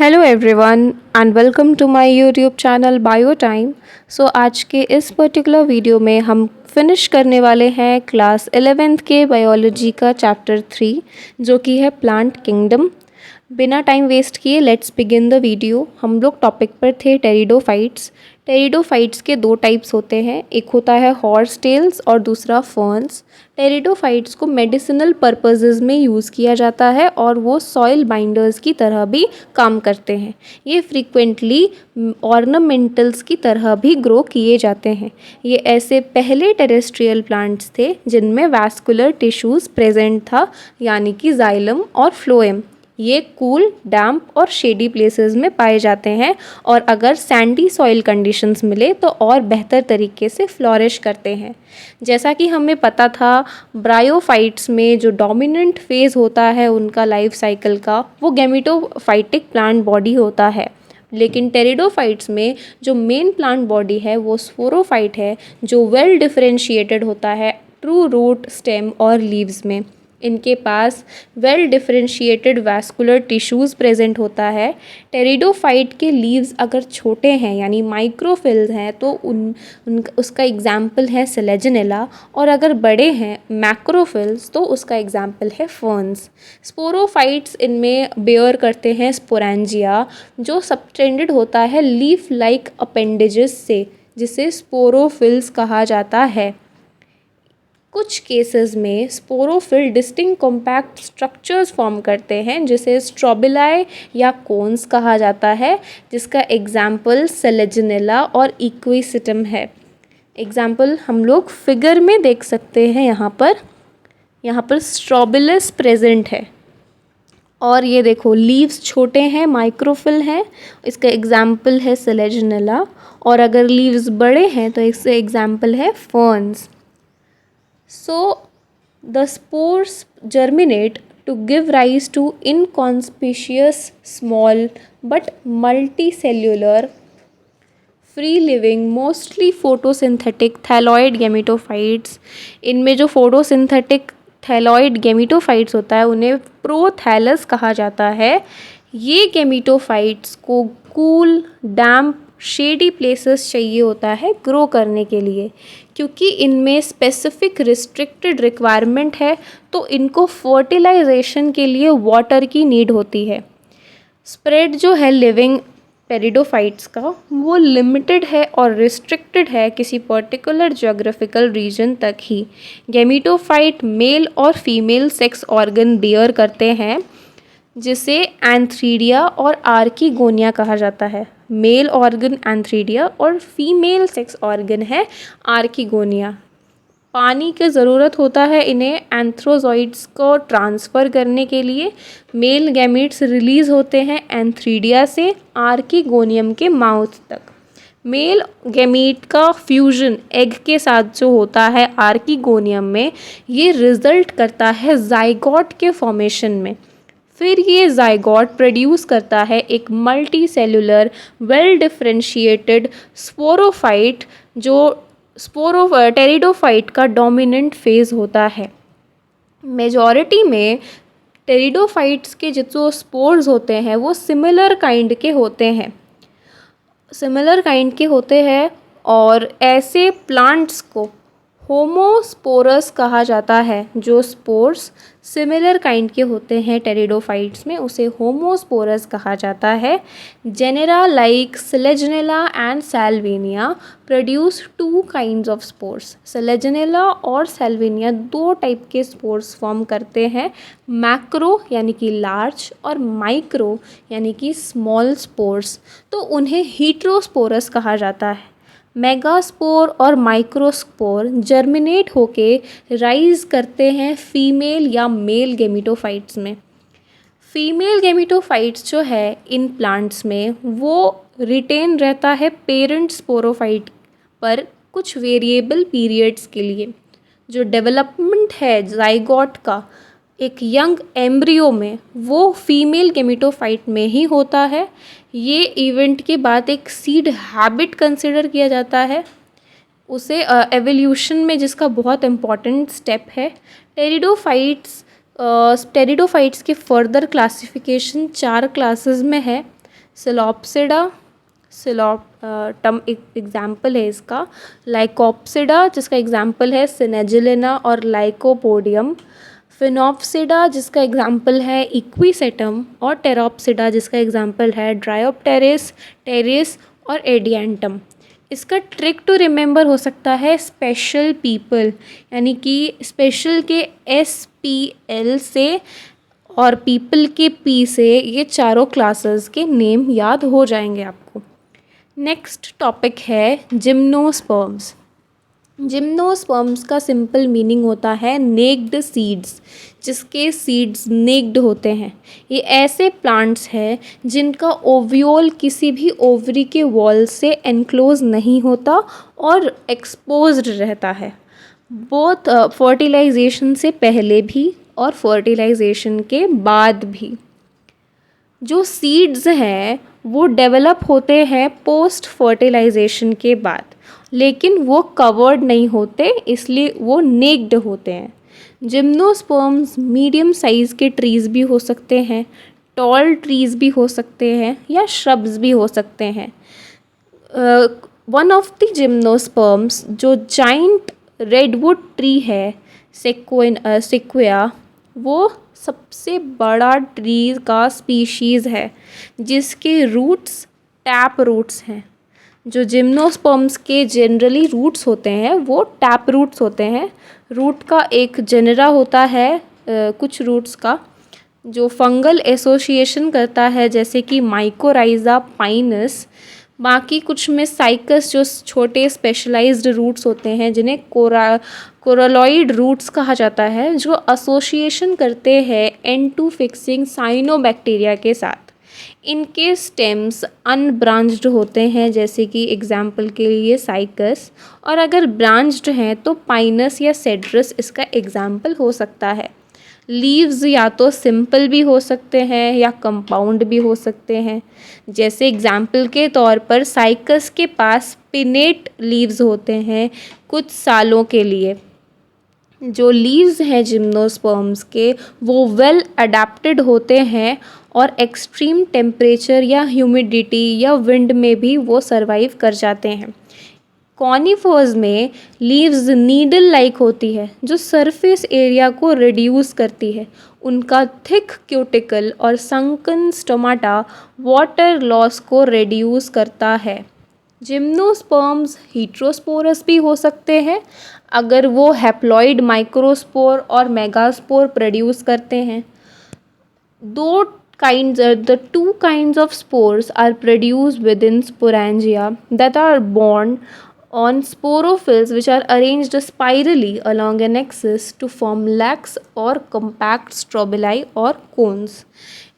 Hello everyone and welcome to my YouTube channel bio time. So आज के इस particular video में हम फिनिश करने वाले हैं क्लास 11th के बायोलॉजी का चैप्टर 3 जो कि है प्लांट किंगडम। बिना टाइम वेस्ट किए लेट्स बिगिन द वीडियो। हम लोग टॉपिक पर थे टेरिडोफाइट्स। टेरिडोफाइट्स के दो टाइप्स होते हैं, एक होता है हॉर्स टेल्स और दूसरा फर्न्स। टेरिडोफाइट्स को मेडिसिनल पर्पसेस में यूज़ किया जाता है और वो सॉइल बाइंडर्स की तरह भी काम करते हैं। ये फ्रीक्वेंटली ऑर्नामेंटल्स की तरह भी ग्रो किए जाते हैं। ये ऐसे पहले टेरेस्ट्रियल प्लांट्स थे जिनमें वैस्कुलर टिश्यूज़ प्रेजेंट था, यानी कि जाइलम और फ्लोएम। ये कूल, डैम्प और शेडी प्लेसेस में पाए जाते हैं और अगर सैंडी सॉइल कंडीशंस मिले तो और बेहतर तरीके से फ्लॉरिश करते हैं। जैसा कि हमें पता था, ब्रायोफाइट्स में जो डोमिनेंट फेज़ होता है उनका लाइफ साइकिल का, वो गैमेटोफाइटिक प्लांट बॉडी होता है। लेकिन टेरिडोफाइट्स में जो मेन प्लांट बॉडी है वो स्पोरोफाइट है, जो वेल डिफरेंशिएटेड होता है ट्रू रूट, स्टेम और लीव्स में। इनके पास well differentiated vascular tissues present होता है। टेरिडोफाइट के लीव्स अगर छोटे हैं यानी माइक्रोफिल्स हैं तो उसका एग्जाम्पल है सेलेजिनेला, और अगर बड़े हैं मैक्रोफिल्स तो उसका एग्जाम्पल है फर्न्स। स्पोरोफाइट्स इनमें बेयर करते हैं स्पोरेंजिया, जो सबटेंडेड होता है लीफ लाइक अपेंडेजेस से, जिसे स्पोरोफिल्स कहा जाता है। कुछ केसेस में sporophyll distinct compact structures form करते हैं जिसे स्ट्रोबिलाई या कोन्स कहा जाता है, जिसका एग्जाम्पल सेलेजिनेला और इक्विसिटम है। एग्जाम्पल हम लोग फिगर में देख सकते हैं। यहाँ पर स्ट्रोबिलस प्रेजेंट है और ये देखो लीव्स छोटे हैं, माइक्रोफिल हैं, इसका एग्जाम्पल है सेलेजिनेला। और अगर लीव्स बड़े हैं तो इसका एग्जाम्पल है ferns. So, the spores germinate to give rise to inconspicuous, small but multicellular, free-living, mostly photosynthetic thalloid gametophytes। इनमें जो photosynthetic thalloid gametophytes होता है उन्हें प्रोथैलस कहा जाता है। ये गेमिटोफाइट्स को कूल, डैम्प, शेडी प्लेसेस चाहिए होता है ग्रो करने के लिए, क्योंकि इनमें स्पेसिफिक रिस्ट्रिक्टेड रिक्वायरमेंट है, तो इनको फर्टिलाइजेशन के लिए वाटर की नीड होती है। स्प्रेड जो है लिविंग टेरिडोफाइट्स का वो लिमिटेड है और रिस्ट्रिक्टेड है किसी पर्टिकुलर ज्योग्राफिकल रीजन तक ही। गेमिटोफाइट मेल और फीमेल सेक्स ऑर्गन बेयर करते हैं, जिसे एंथ्रीडिया और आर्कीगोनिया कहा जाता है। मेल ऑर्गन एंथ्रीडिया और फीमेल सेक्स ऑर्गन है आर्कीगोनिया। पानी की ज़रूरत होता है इन्हें एंथ्रोजॉइड्स को ट्रांसफ़र करने के लिए। मेल गैमीट्स रिलीज़ होते हैं एंथ्रीडिया से आर्कीगोनियम के माउथ तक। मेल गैमीट का फ्यूजन एग के साथ जो होता है आर्कीगोनियम में, ये रिज़ल्ट करता है जाइगोट के फॉर्मेशन में। फिर ये जाइगोट प्रोड्यूस करता है एक multi cellular well differentiated sporophyte, जो टेरिडोफाइट का डोमिनेंट फेज़ होता है। मेजॉरिटी में टेरिडोफाइट्स के जो स्पोर्स होते हैं वो सिमिलर काइंड के होते हैं और ऐसे प्लांट्स को होमोस्पोरस कहा जाता है। जो स्पोर्स सिमिलर काइंड के होते हैं टेरिडोफाइट्स में, उसे होमोस्पोरस कहा जाता है। Genera like Selaginella and Salvinia produce two kinds of spores. Selaginella और सैल्विनिया दो टाइप के स्पोर्स फॉर्म करते हैं, मैक्रो यानी कि लार्ज और माइक्रो यानी कि स्मॉल स्पोर्स, तो उन्हें हीट्रोस्पोरस कहा जाता है। मेगास्पोर और माइक्रोस्पोर जर्मिनेट होके राइज करते हैं फीमेल या मेल गेमिटोफाइट्स में। फीमेल गेमिटोफाइट्स जो है इन प्लांट्स में वो रिटेन रहता है पेरेंट स्पोरोफाइट पर कुछ वेरिएबल पीरियड्स के लिए। जो डेवलपमेंट है जाइगोट का एक यंग एम्ब्रियो में, वो फीमेल गेमिटोफाइट में ही होता है। ये इवेंट के बाद एक सीड हैबिट कंसिडर किया जाता है, उसे एवोल्यूशन में जिसका बहुत इम्पॉर्टेंट स्टेप है। टेरिडोफाइट्स के फर्दर क्लासिफिकेशन 4 क्लासेस में है, सिलॉप्सिडा, टम एग्जाम्पल है इसका। लाइकोप्सिडा जिसका एग्जाम्पल है सिनेजिलिना और लाइकोपोडियम। फिनोप्सिडा जिसका एग्जाम्पल है इक्विसेटम। और टेरोप्सिडा जिसका एग्जाम्पल है ड्रायोप्टेरिस, टेरिस और एडियंटम। इसका ट्रिक टू रिमेंबर हो सकता है स्पेशल पीपल, यानी कि स्पेशल के SPL से और पीपल के P से ये चारों क्लासेस के नेम याद हो जाएंगे आपको। नेक्स्ट टॉपिक है जिम्नोस्पर्म्स। जिम्नोस्पर्म्स का सिंपल मीनिंग होता है नेक्ड सीड्स, जिसके सीड्स नेक्ड होते हैं। ये ऐसे प्लांट्स हैं जिनका ओव्यूल किसी भी ओवरी के वॉल से एनक्लोज नहीं होता और एक्सपोज्ड रहता है, बोथ फर्टिलाइजेशन से पहले भी और फर्टिलाइजेशन के बाद भी। जो सीड्स हैं वो डेवलप होते हैं पोस्ट फर्टिलाइजेशन के बाद, लेकिन वो कवर्ड नहीं होते, इसलिए वो नेक्ड होते हैं। जिम्नोस्पर्म्स मीडियम साइज़ के ट्रीज़ भी हो सकते हैं, टॉल ट्रीज़ भी हो सकते हैं या श्रब्स भी हो सकते हैं। वन ऑफ द जिम्नोस्पर्म्स जो जाइंट रेडवुड ट्री है, सेक्विया, वो सबसे बड़ा ट्री का स्पीशीज़ है जिसके रूट्स टैप रूट्स हैं। जो जिम्नोस्पर्म्स के जनरली रूट्स होते हैं वो टैप रूट्स होते हैं। रूट का एक जेनरा होता है कुछ रूट्स का जो फंगल एसोसिएशन करता है, जैसे कि माइकोराइजा पाइनस। बाकी कुछ में साइकस जो छोटे स्पेशलाइज्ड रूट्स होते हैं जिन्हें कोरालॉइड रूट्स कहा जाता है, जो एसोसिएशन करते हैं N2 फिक्सिंग साइनोबैक्टीरिया के साथ। इनके स्टेम्स अनब्रांच्ड होते हैं, जैसे कि एग्जाम्पल के लिए साइकस, और अगर ब्रांच्ड हैं तो पाइनस या सेड्रस इसका एग्जाम्पल हो सकता है। लीव्स या तो सिंपल भी हो सकते हैं या कंपाउंड भी हो सकते हैं, जैसे एग्जाम्पल के तौर पर साइकस के पास पिनेट लीव्स होते हैं कुछ सालों के लिए। जो लीव्स हैं जिम्नोस्पर्म्स के वो वेल अडेप्टेड होते हैं और एक्सट्रीम टेम्परेचर या ह्यूमिडिटी या विंड में भी वो सरवाइव कर जाते हैं। कॉनिफर्स में लीव्स नीडल लाइक होती है जो सरफेस एरिया को रिड्यूस करती है। उनका थिक क्यूटिकल और संकन स्टोमाटा वाटर लॉस को रिड्यूस करता है। जिम्नोस्पर्म्स हीट्रोस्पोरस भी हो सकते हैं अगर वो हैप्लॉइड माइक्रोस्पोर और मेगास्पोर प्रोड्यूस करते हैं। The two kinds of spores are produced within sporangia that are borne on sporophylls which are arranged spirally along an axis to form lax or compact strobili or cones.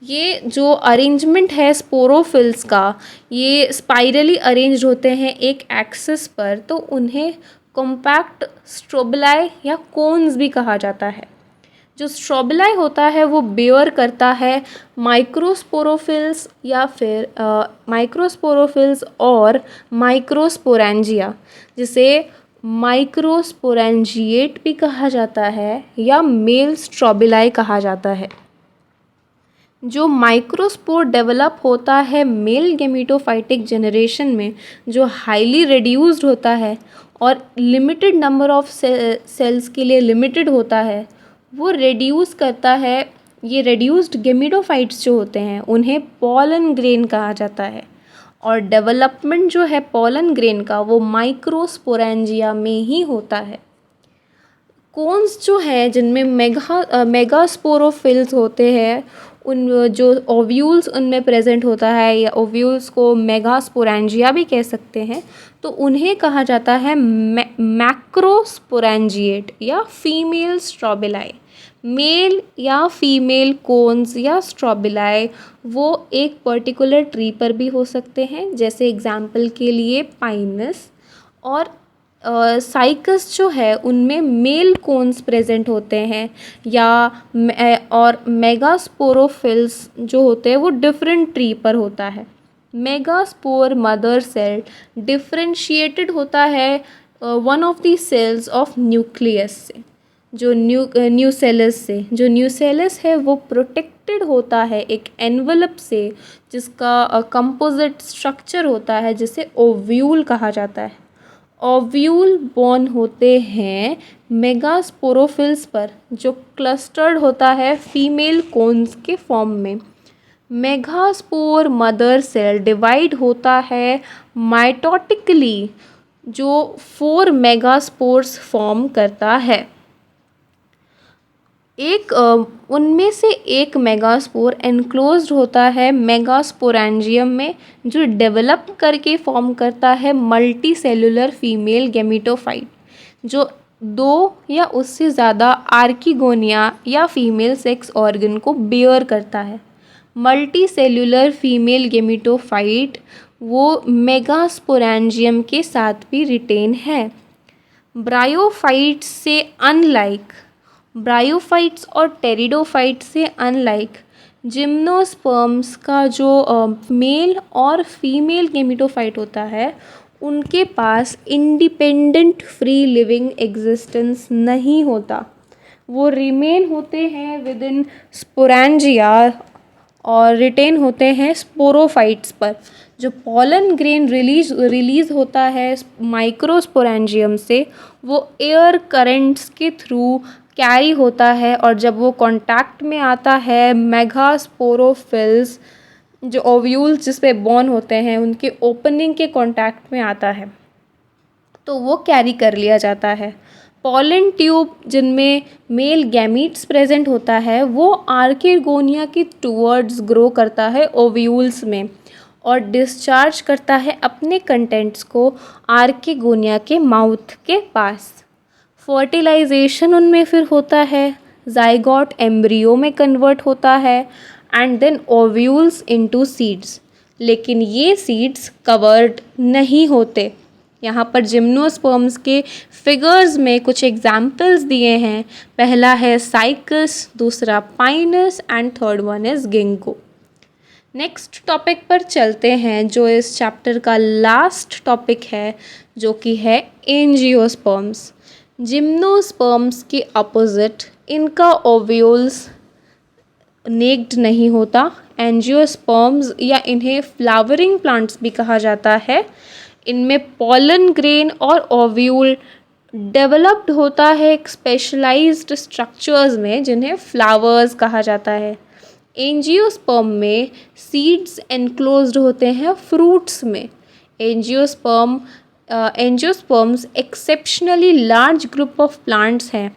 ये जो arrangement है sporophylls का, ये spirally arranged होते हैं एक axis पर, तो उन्हें कॉम्पैक्ट स्ट्रोबिलाई या कोन्स भी कहा जाता है। जो स्ट्रोबिलाई होता है वो बेयर करता है माइक्रोस्पोरोफिल्स या फिर माइक्रोस्पोरोफिल्स और माइक्रोस्पोरेंजिया, जिसे माइक्रोस्पोरेंजिएट भी कहा जाता है या मेल स्ट्रोबिलाई कहा जाता है। जो माइक्रोस्पोर डेवलप होता है मेल गेमिटोफाइटिक जनरेशन में, जो हाईली रिड्यूस्ड होता है और लिमिटेड नंबर ऑफ सेल्स के लिए लिमिटेड होता है, वो रिड्यूस करता है। ये रिड्यूस्ड गेमिटोफाइट्स जो होते हैं उन्हें पॉलन ग्रेन कहा जाता है, और डेवलपमेंट जो है पॉलन ग्रेन का वो माइक्रोस्पोरेंजिया में ही होता है। कोन्स जो हैं जिनमें मेगास्पोरोफिल्स होते हैं, उन जो ओव्यूल्स उनमें प्रेजेंट होता है या ओव्यूल्स को मेगास्पोरेंजिया भी कह सकते हैं, तो उन्हें कहा जाता है मैक्रोस्पोरेंजिएट या फीमेल स्ट्रोबिलाई। मेल या फीमेल कोन्स या स्ट्रोबिलाई वो एक पर्टिकुलर ट्री पर भी हो सकते हैं, जैसे एग्जाम्पल के लिए पाइनस, और साइकस जो है उनमें मेल कोन्स प्रेजेंट होते हैं, या और मेगास्पोरोफिल्स जो होते हैं वो डिफरेंट ट्री पर होता है। मेगास्पोर मदर सेल डिफरेंशिएटेड होता है one of the cells of nucleus से। जो न्यूसेलस से, जो न्यूसेलस है वो प्रोटेक्टेड होता है एक एनवलप से जिसका कंपोजिट स्ट्रक्चर होता है जिसे ओव्यूल कहा जाता है। ओव्यूल बॉर्न होते हैं मेगास्पोरोफिल्स पर जो क्लस्टर्ड होता है फीमेल कोन्स के फॉर्म में। मेगास्पोर मदर सेल डिवाइड होता है माइटोटिकली जो 4 मेगास्पोर्स फॉर्म करता है। उनमें से एक मेगास्पोर एनक्लोज्ड होता है मेगास्पोरेंजियम में जो डेवलप करके फॉर्म करता है मल्टी सेलुलर फीमेल गैमेटोफाइट जो 2 या उससे ज़्यादा आर्किगोनिया या फीमेल सेक्स ऑर्गन को बेयर करता है। मल्टी सेलुलर फीमेल गैमेटोफाइट वो मेगास्पोरेंजियम के साथ भी रिटेन है। ब्रायोफाइट्स और टेरिडोफाइट्स से अनलाइक जिम्नोस्पर्म्स का जो मेल और फीमेल गैमेटोफाइट होता है उनके पास इंडिपेंडेंट फ्री लिविंग एग्जिस्टेंस नहीं होता। वो रिमेन होते हैं विद इन स्पोरेंजिया और रिटेन होते हैं स्पोरोफाइट्स पर। जो पॉलन ग्रेन रिलीज होता है माइक्रोस्पोरेंजियम से वो एयर करंट्स के थ्रू कैरी होता है और जब वो कांटेक्ट में आता है मेगास्पोरोफिल्स जो ओव्यूल्स जिस पे बॉर्न होते हैं उनके ओपनिंग के कांटेक्ट में आता है तो वो कैरी कर लिया जाता है। पॉलन ट्यूब जिनमें मेल गैमीट्स प्रेजेंट होता है वो आर्किगोनिया के टूवर्ड्स ग्रो करता है ओव्यूल्स में और डिस्चार्ज करता है अपने कंटेंट्स को आर्किगोनिया के माउथ के पास। फर्टिलाइजेशन उनमें फिर होता है, जाइगोट एम्ब्रियो में कन्वर्ट होता है and then ovules into seeds. लेकिन ये सीड्स कवर्ड नहीं होते। यहाँ पर जिम्नोस्पर्म्स के फिगर्स में कुछ एग्जाम्पल्स दिए हैं। पहला है साइकस, दूसरा Pinus and third one is ginkgo. Next topic पर चलते हैं जो इस चैप्टर का लास्ट टॉपिक है जो कि है एंजियोस्पर्म्स। जिम्नोस्पर्म्स के अपोजिट इनका ओव्यूल्स नेक्ड नहीं होता। एंजियोस्पर्म्स या इन्हें फ्लावरिंग प्लांट्स भी कहा जाता है। इनमें पॉलन ग्रेन और ओव्यूल डेवलप्ड होता है एक स्पेशलाइज्ड स्ट्रक्चर्स में जिन्हें फ्लावर्स कहा जाता है। एंजियोस्पर्म में सीड्स एनक्लोज्ड होते हैं फ्रूट्स में। Angiosperms exceptionally large group of plants हैं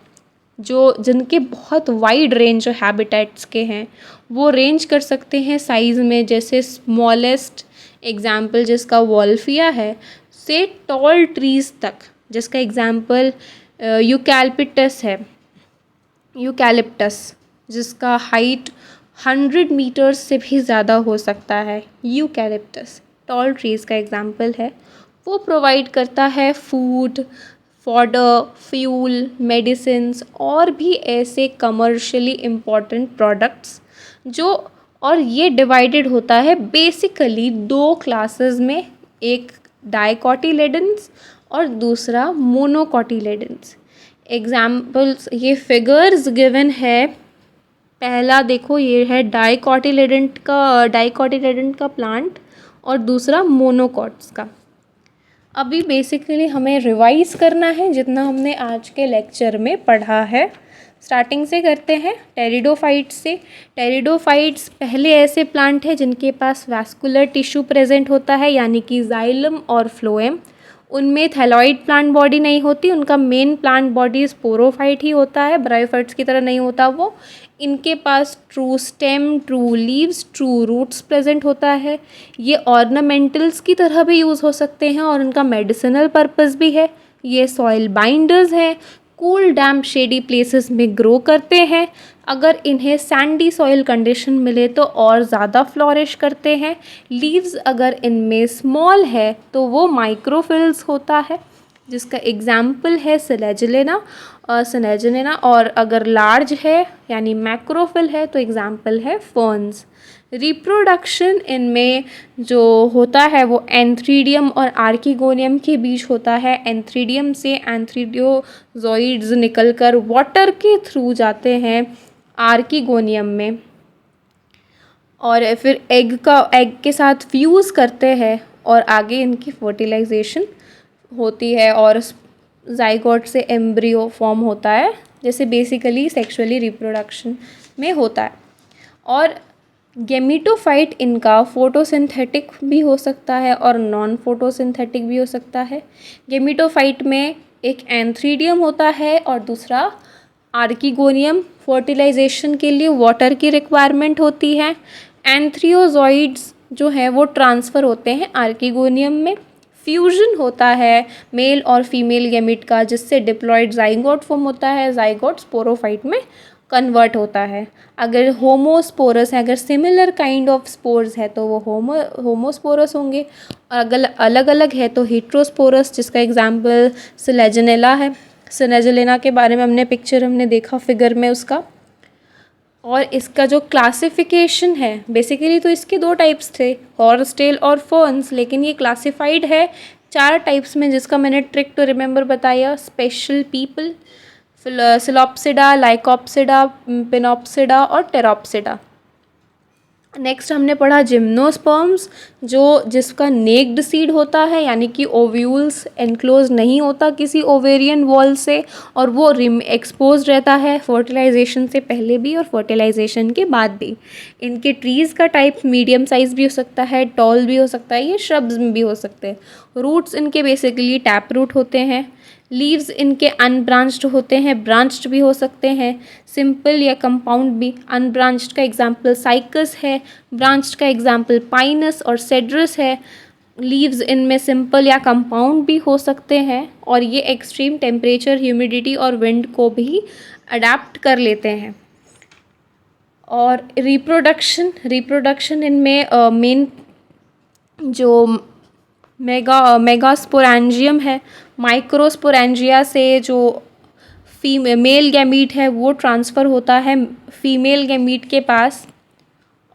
जिनके बहुत वाइड रेंज ऑफ हैबिटेट्स के हैं। वो रेंज कर सकते हैं साइज़ में, जैसे स्मॉलेस्ट एग्जाम्पल जिसका वॉल्फिया है से टॉल ट्रीज़ तक, जिसका एग्जाम्पल यूकैलिप्टस है। यूकैलिप्टस जिसका हाइट 100 मीटर्स से भी ज़्यादा हो सकता है। यूकैलिप्टस टॉल ट्रीज़ का एग्जाम्पल है। वो प्रोवाइड करता है फूड, फॉडर, फ्यूल, मेडिसिन्स और भी ऐसे कमर्शियली इम्पॉर्टेंट प्रोडक्ट्स और ये डिवाइडेड होता है बेसिकली 2 क्लासेस में, एक डाइकोटिलेडन्स और दूसरा मोनोकोटिलेडन्स। एग्जाम्पल्स ये फिगर्स गिवन है। पहला देखो ये है डाइकोटिलेडंट का प्लांट और दूसरा मोनोकॉट्स का। अभी बेसिकली हमें रिवाइज करना है जितना हमने आज के लेक्चर में पढ़ा है। स्टार्टिंग से करते हैं टेरिडोफाइट्स से। टेरिडोफाइट्स पहले ऐसे प्लांट हैं जिनके पास वैस्कुलर टिश्यू प्रेजेंट होता है यानी कि जाइलम और फ्लोएम। उनमें थैलॉइड प्लांट बॉडी नहीं होती, उनका मेन प्लांट बॉडी स्पोरोफाइट ही होता है, ब्रायोफाइट्स की तरह नहीं होता वो। इनके पास true stem, true leaves, true roots present होता है। ये ऑर्नामेंटल्स की तरह भी यूज़ हो सकते हैं और उनका मेडिसिनल पर्पस भी है। ये सॉइल बाइंडर्स हैं, कूल डैम्प शेडी प्लेसेस में ग्रो करते हैं। अगर इन्हें सैंडी सॉइल कंडीशन मिले तो और ज़्यादा फ्लोरिश करते हैं। लीव्स अगर इनमें स्मॉल है तो वो माइक्रोफिल्स होता है। जिसका एग्जाम्पल है सिनेजनेना, और अगर लार्ज है यानी मैक्रोफिल है तो एग्जाम्पल है फर्न्स। रिप्रोडक्शन इनमें जो होता है वो एंथ्रीडियम और आर्किगोनियम के बीच होता है। एंथ्रीडियम से एंथ्रीडियोजॉइड्स निकलकर वाटर के थ्रू जाते हैं आर्किगोनियम में, और फिर एग के साथ फ्यूज़ करते हैं और आगे इनकी फर्टिलाइजेशन होती है और जाइगोट से एम्ब्रियो फॉर्म होता है, जैसे बेसिकली सेक्सुअली रिप्रोडक्शन में होता है। और गेमिटोफाइट इनका फोटोसिंथेटिक भी हो सकता है और नॉन फोटोसिंथेटिक भी हो सकता है। गेमिटोफाइट में एक एंथ्रीडियम होता है और दूसरा आर्किगोनियम। फर्टिलाइजेशन के लिए वाटर की रिक्वायरमेंट होती है। एंथ्रियोजॉइड्स जो हैं वो ट्रांसफ़र होते हैं आर्किगोनियम में। फ्यूजन होता है मेल और फीमेल गैमीट का, जिससे डिप्लॉयड जाइगोट फॉर्म होता है। जाइगोट स्पोरोफाइट में कन्वर्ट होता है। अगर होमोस्पोरस है, अगर सिमिलर काइंड ऑफ स्पोर्स है तो वो होमोस्पोरस होंगे, और अगर अलग अलग है तो हेट्रोस्पोरस, जिसका एग्जाम्पल सिलेजनेला है। सिनेजलेना के बारे में हमने देखा फिगर में उसका। और इसका जो क्लासिफिकेशन है, बेसिकली तो इसके दो टाइप्स थे, हॉर्सटेल और फर्न्स, लेकिन ये क्लासिफाइड है 4 टाइप्स में, जिसका मैंने ट्रिक टू रिमेंबर बताया। स्पेशल पीपल, सिलोप्सिडा, लाइकोप्सिडा, पिनोप्सिडा और टेरोप्सिडा। नेक्स्ट हमने पढ़ा जिम्नोस्पर्म्स, जिसका नेक्ड सीड होता है, यानी कि ओव्यूल्स एनक्लोज नहीं होता किसी ओवेरियन वॉल से, और वो एक्सपोज रहता है फर्टिलाइजेशन से पहले भी और फर्टिलाइजेशन के बाद भी। इनके ट्रीज़ का टाइप मीडियम साइज़ भी हो सकता है, टॉल भी हो सकता है, ये श्रब्स में भी हो सकते हैं। रूट्स इनके बेसिकली टैप रूट होते हैं। लीव्स इनके अनब्रांच्ड होते हैं, ब्रांच्ड भी हो सकते हैं, सिंपल या कंपाउंड भी। अनब्रांच्ड का एग्जाम्पल साइकस है, ब्रांच्ड का एग्जाम्पल पाइनस और सेड्रस है। लीव्स इनमें सिंपल या कंपाउंड भी हो सकते हैं, और ये एक्सट्रीम टेम्परेचर, ह्यूमिडिटी और विंड को भी अडेप्ट कर लेते हैं। और रिप्रोडक्शन इनमें मेन जो मेगास्पोरेंजियम है, माइक्रोस्पोरेंजिया से जो मेल गैमीट है वो ट्रांसफ़र होता है फीमेल गैमीट के पास।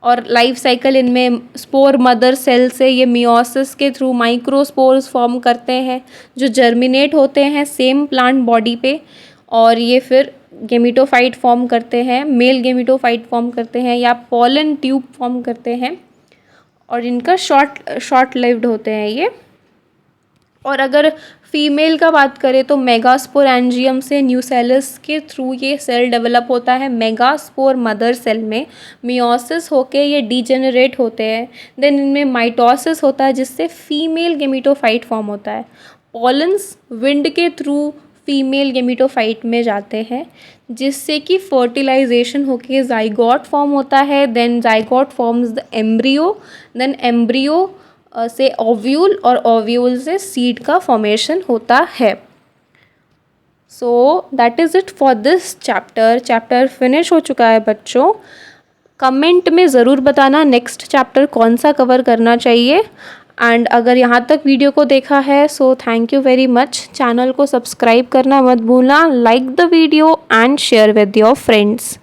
और लाइफ साइकिल इनमें स्पोर मदर सेल से ये मियोसिस के थ्रू माइक्रोस्पोर्स फॉर्म करते हैं, जो जर्मिनेट होते हैं सेम प्लांट बॉडी पे, और ये फिर गेमिटोफाइट फॉर्म करते हैं, मेल गेमिटोफाइट फॉर्म करते हैं या पॉलन ट्यूब फॉर्म करते हैं, और इनका शॉर्ट लिव्ड होते हैं ये। और अगर फीमेल का बात करें तो मेगास्पोरेंजियम से न्यूसेलस के थ्रू ये सेल डेवलप होता है मेगास्पोर मदर सेल में, मियोसिस होके ये डीजेनरेट होते हैं, देन इनमें माइटोसिस होता है जिससे फीमेल गेमिटोफाइट फॉर्म होता है। पॉलन्स विंड के थ्रू फीमेल गेमिटोफाइट में जाते हैं, जिससे कि फर्टिलाइजेशन होके जाइगोट फॉर्म होता है, then zygote forms the embryo, then embryo से ओव्यूल और ओव्यूल से सीड का फॉर्मेशन होता है। So that is it for this chapter finish हो चुका है बच्चों। कमेंट में ज़रूर बताना नेक्स्ट चैप्टर कौन सा कवर करना चाहिए। एंड अगर यहाँ तक वीडियो को देखा है so thank you very much. Channel को सब्सक्राइब करना मत भूलना, like the video and share with your friends.